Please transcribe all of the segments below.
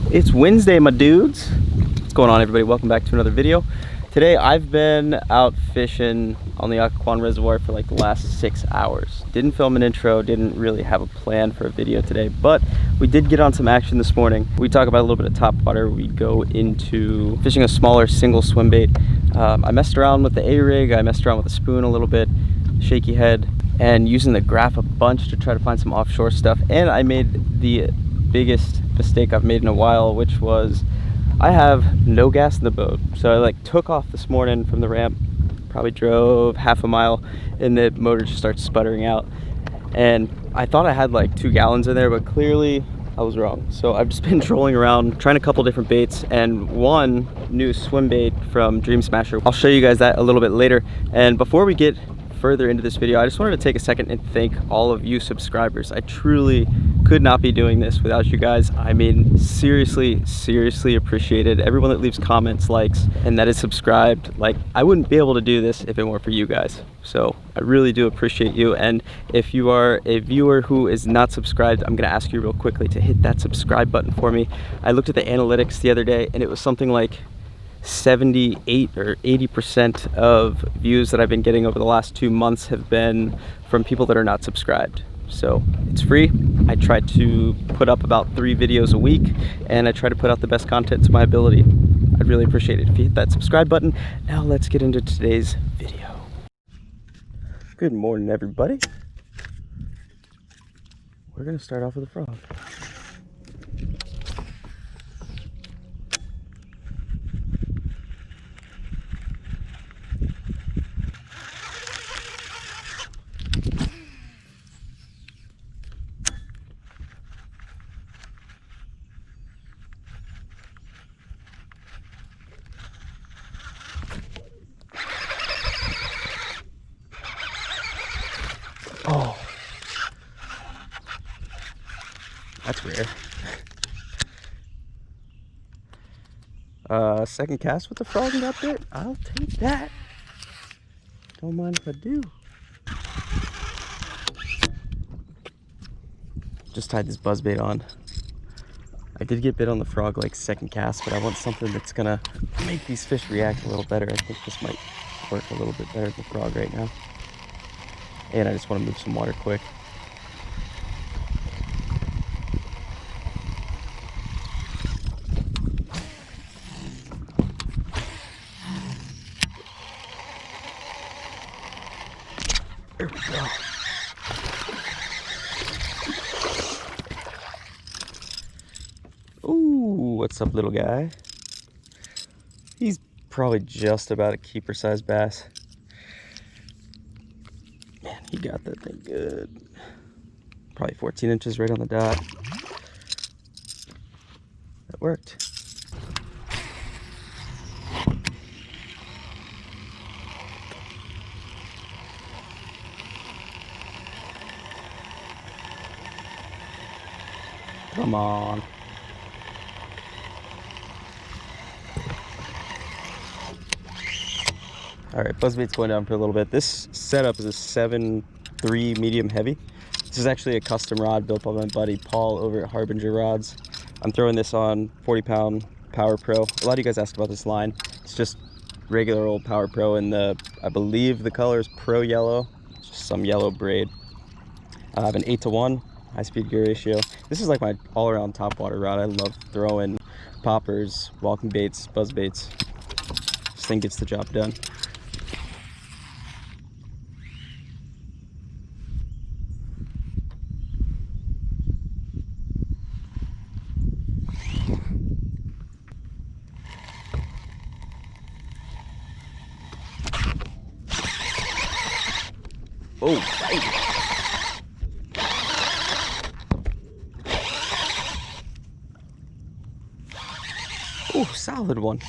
It's Wednesday, my dudes. What's going on, everybody? Welcome back to another video. Today I've been out fishing on the Occoquan Reservoir for like the last 6 hours. Didn't film an intro, didn't really have a plan for a video today, but we did get on some action this morning. We talk about a little bit of top water. We go into fishing a smaller single swim bait. I messed around with the A-rig, I messed around with the spoon a little bit, shaky head, and using the graph a bunch to try to find some offshore stuff. And I made the biggest mistake I've made in a while, which was I have no gas in the boat. So I like took off this morning from the ramp, probably drove half a mile, and the motor just starts sputtering out. And I thought I had like 2 gallons in there, but clearly I was wrong. So I've just been trolling around, trying a couple different baits, and one new swim bait from Dreamsmasher. I'll show you guys that a little bit later. And before we get further into this video, I just wanted to take a second and thank all of you subscribers. I truly could not be doing this without you guys. I mean, seriously appreciate it. Everyone that leaves comments, likes, and that is subscribed. Like, I wouldn't be able to do this if it weren't for you guys. So I really do appreciate you. And if you are a viewer who is not subscribed, I'm gonna ask you real quickly to hit that subscribe button for me. I looked at the analytics the other day and it was something like 78 or 80% of views that I've been getting over the last 2 months have been from people that are not subscribed. So it's free. I try to put up about 3 videos a week, and I try to put out the best content to my ability. I'd really appreciate it if you hit that subscribe button. Now let's get into today's video. Good morning, everybody. We're gonna start off with a frog. Oh, that's rare. Second cast with the frog and got bit. I'll take that. Don't mind if I do. Just tied this buzzbait on. I did get bit on the frog like second cast, but I want something that's gonna make these fish react a little better. I think this might work a little bit better than the frog right now. And I just want to move some water quick. There we go. Ooh, what's up, little guy? He's probably just about a keeper-sized bass. Man, he got that thing good. Probably 14 inches right on the dot. That worked. Come on. All right, buzzbait's going down for a little bit. This setup is a 7.3 medium heavy. This is actually a custom rod built by my buddy Paul over at Harbinger Rods. I'm throwing this on 40-pound Power Pro. A lot of you guys asked about this line. It's just regular old Power Pro, and I believe the color is Pro Yellow. It's just some yellow braid. I have an 8-to-1 high-speed gear ratio. This is like my all-around topwater rod. I love throwing poppers, walking baits, buzz baits. This thing gets the job done. Oh, baby. Oh, solid one.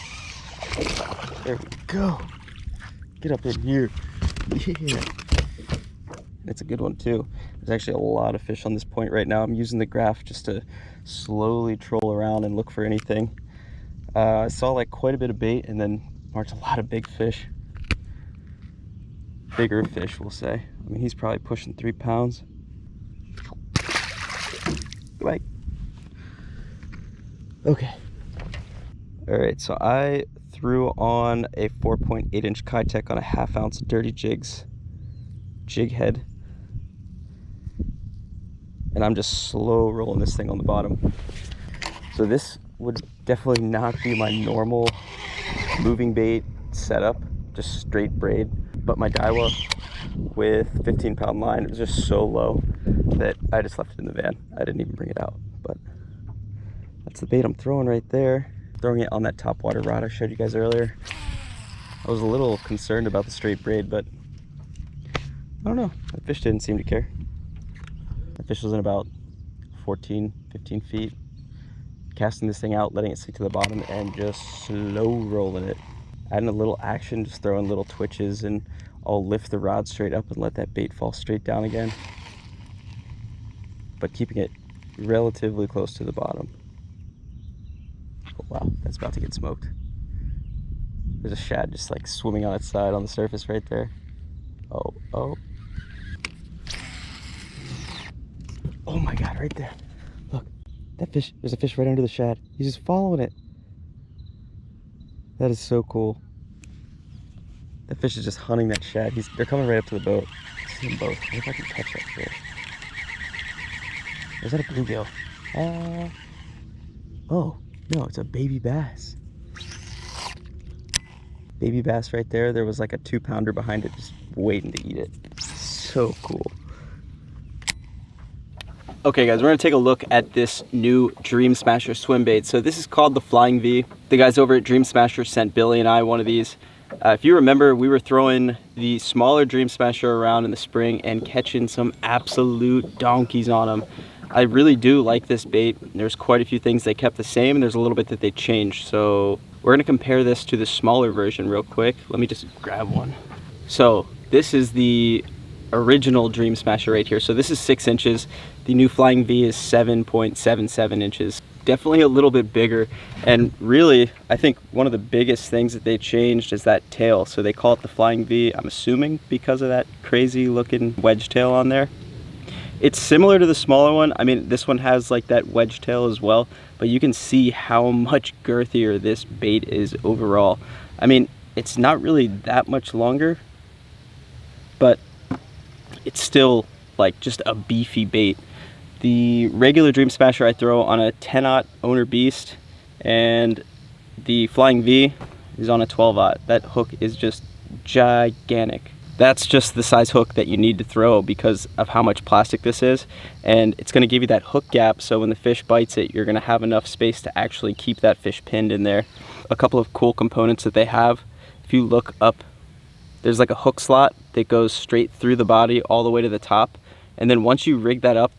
There we go. Get up in here. Yeah. It's a good one too. There's actually a lot of fish on this point right now. I'm using the graph just to slowly troll around and look for anything. I saw like quite a bit of bait and then marked a lot of big fish. Bigger fish, we'll say. I mean, he's probably pushing 3 pounds. Goodbye. Okay. All right, so I threw on a 4.8-inch Kitech on a 1/2 ounce Dirty Jigs jig head. And I'm just slow rolling this thing on the bottom. So this would definitely not be my normal moving bait setup, just straight braid. But my Daiwa with 15-pound line, it was just so low that I just left it in the van. I didn't even bring it out, but that's the bait I'm throwing right there. Throwing it on that top water rod I showed you guys earlier. I was a little concerned about the straight braid, but I don't know, the fish didn't seem to care. The fish was in about 14, 15 feet. Casting this thing out, letting it sink to the bottom, and just slow rolling it. Adding a little action, just throwing little twitches, and I'll lift the rod straight up and let that bait fall straight down again. But keeping it relatively close to the bottom. Oh, wow, that's about to get smoked. There's a shad just like swimming on its side on the surface right there. Oh, oh. Oh my God, right there. Look, that fish, there's a fish right under the shad. He's just following it. That is so cool. That fish is just hunting that shad. They're coming right up to the boat. I see them both. Maybe if I can catch that fish. Or is that a bluegill? Oh, no, it's a baby bass. Baby bass right there. There was like a 2-pounder behind it just waiting to eat it. So cool. Okay guys, we're gonna take a look at this new Dreamsmasher swim bait. So this is called the Flying V. The guys over at Dreamsmasher sent Billy and I one of these. If you remember, we were throwing the smaller Dreamsmasher around in the spring and catching some absolute donkeys on them. I really do like this bait. There's quite a few things they kept the same, and there's a little bit that they changed. So we're gonna compare this to the smaller version real quick. Let me just grab one. So this is the original Dreamsmasher right here. So this is 6 inches. The new Flying V is 7.77 inches. Definitely a little bit bigger. And really, I think one of the biggest things that they changed is that tail. So they call it the Flying V, I'm assuming because of that crazy looking wedge tail on there. It's similar to the smaller one. I mean, this one has like that wedge tail as well, but you can see how much girthier this bait is overall. I mean, it's not really that much longer, but it's still like just a beefy bait. The regular Dreamsmasher I throw on a 10-aught Owner Beast, and the Flying V is on a 12-aught. That hook is just gigantic. That's just the size hook that you need to throw because of how much plastic this is, and it's going to give you that hook gap, so when the fish bites it, you're going to have enough space to actually keep that fish pinned in there. A couple of cool components that they have, if you look up, there's like a hook slot that goes straight through the body all the way to the top, and then once you rig that up,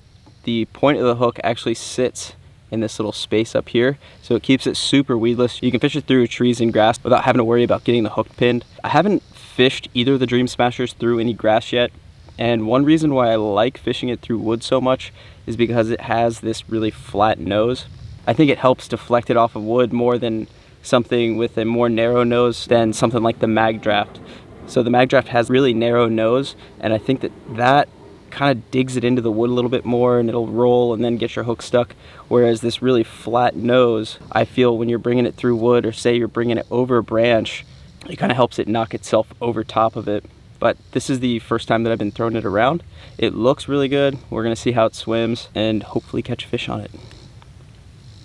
the point of the hook actually sits in this little space up here, so it keeps it super weedless. You can fish it through trees and grass without having to worry about getting the hook pinned. I haven't fished either of the Dreamsmashers through any grass yet, and one reason why I like fishing it through wood so much is because it has this really flat nose. I think it helps deflect it off of wood more than something with a more narrow nose than something like the Mag Draft. So the Mag Draft has really narrow nose, and I think that kind of digs it into the wood a little bit more, and it'll roll and then get your hook stuck. Whereas this really flat nose, I feel when you're bringing it through wood, or say you're bringing it over a branch, it kind of helps it knock itself over top of it. But this is the first time that I've been throwing it around. It looks really good. We're gonna see how it swims and hopefully catch a fish on it.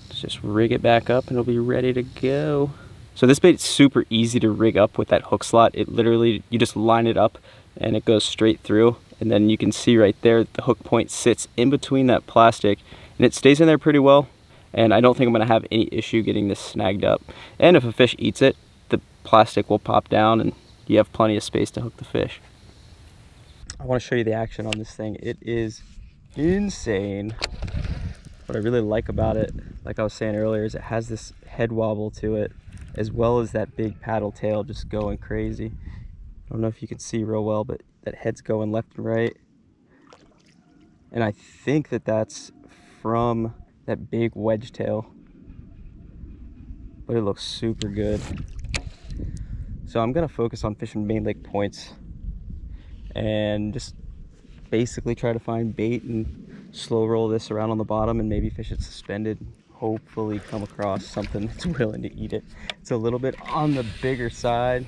Let's just rig it back up and it'll be ready to go. So this bait's super easy to rig up with that hook slot. It literally, you just line it up and it goes straight through. And then you can see right there, the hook point sits in between that plastic and it stays in there pretty well. And I don't think I'm gonna have any issue getting this snagged up. And if a fish eats it, the plastic will pop down and you have plenty of space to hook the fish. I wanna show you the action on this thing. It is insane. What I really like about it, like I was saying earlier, is it has this head wobble to it, as well as that big paddle tail just going crazy. I don't know if you can see real well, but that head's going left and right. And I think that that's from that big wedge tail, but it looks super good. So I'm gonna focus on fishing main lake points and just basically try to find bait and slow roll this around on the bottom and maybe fish it suspended. hopefully come across something that's willing to eat it. It's a little bit on the bigger side,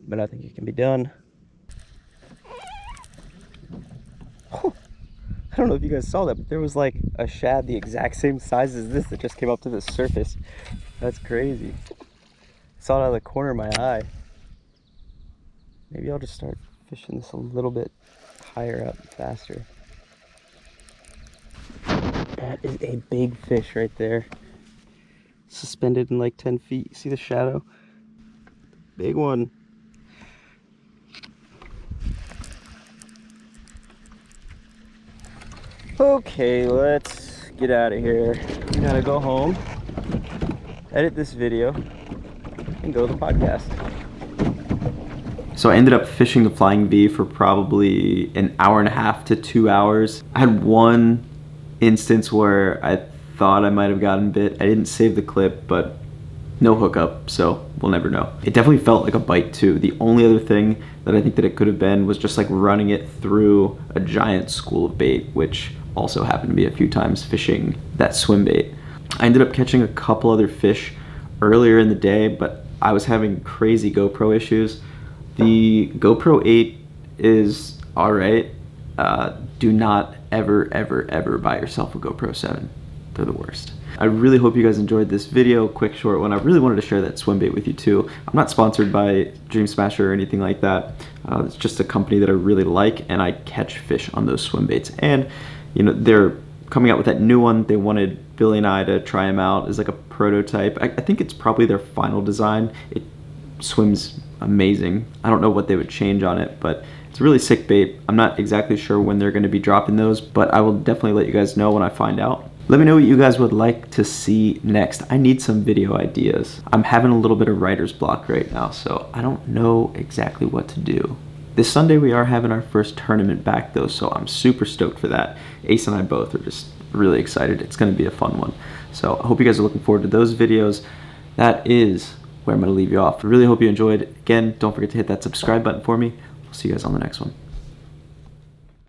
but I think it can be done. Oh, I don't know if you guys saw that, but there was like a shad the exact same size as this that just came up to the surface. That's crazy. Saw it out of the corner of my eye. Maybe I'll just start fishing this a little bit higher up faster. That is a big fish right there. Suspended in like 10 feet. See the shadow? Big one. Okay, let's get out of here. We gotta go home, edit this video, and go to the podcast. So I ended up fishing the Flying V for probably an hour and a half to 2 hours. I had one instance where I thought I might have gotten bit. I didn't save the clip, but no hookup, so we'll never know. It definitely felt like a bite too. The only other thing that I think that it could have been was just like running it through a giant school of bait, which also happened to be a few times fishing that swim bait. I ended up catching a couple other fish earlier in the day, but I was having crazy GoPro issues. The GoPro 8 is all right. Do not ever buy yourself a GoPro 7. They're the worst. I really hope you guys enjoyed this video, quick short one. I really wanted to share that swim bait with you too. I'm not sponsored by Dreamsmasher or anything like that. It's just a company that I really like, and I catch fish on those swim baits. And you know, they're coming out with that new one. They wanted Billy and I to try them out as like a prototype. I think it's probably their final design. It swims amazing. I don't know what they would change on it, but it's a really sick bait. I'm not exactly sure when they're going to be dropping those, but I will definitely let you guys know when I find out. Let me know what you guys would like to see next. I need some video ideas. I'm having a little bit of writer's block right now, so I don't know exactly what to do. This Sunday we are having our first tournament back though, so I'm super stoked for that. Ace and I both are just really excited. It's going to be a fun one. So I hope you guys are looking forward to those videos. That is where I'm going to leave you off. I really hope you enjoyed. Again, don't forget to hit that subscribe button for me. I'll see you guys on the next one.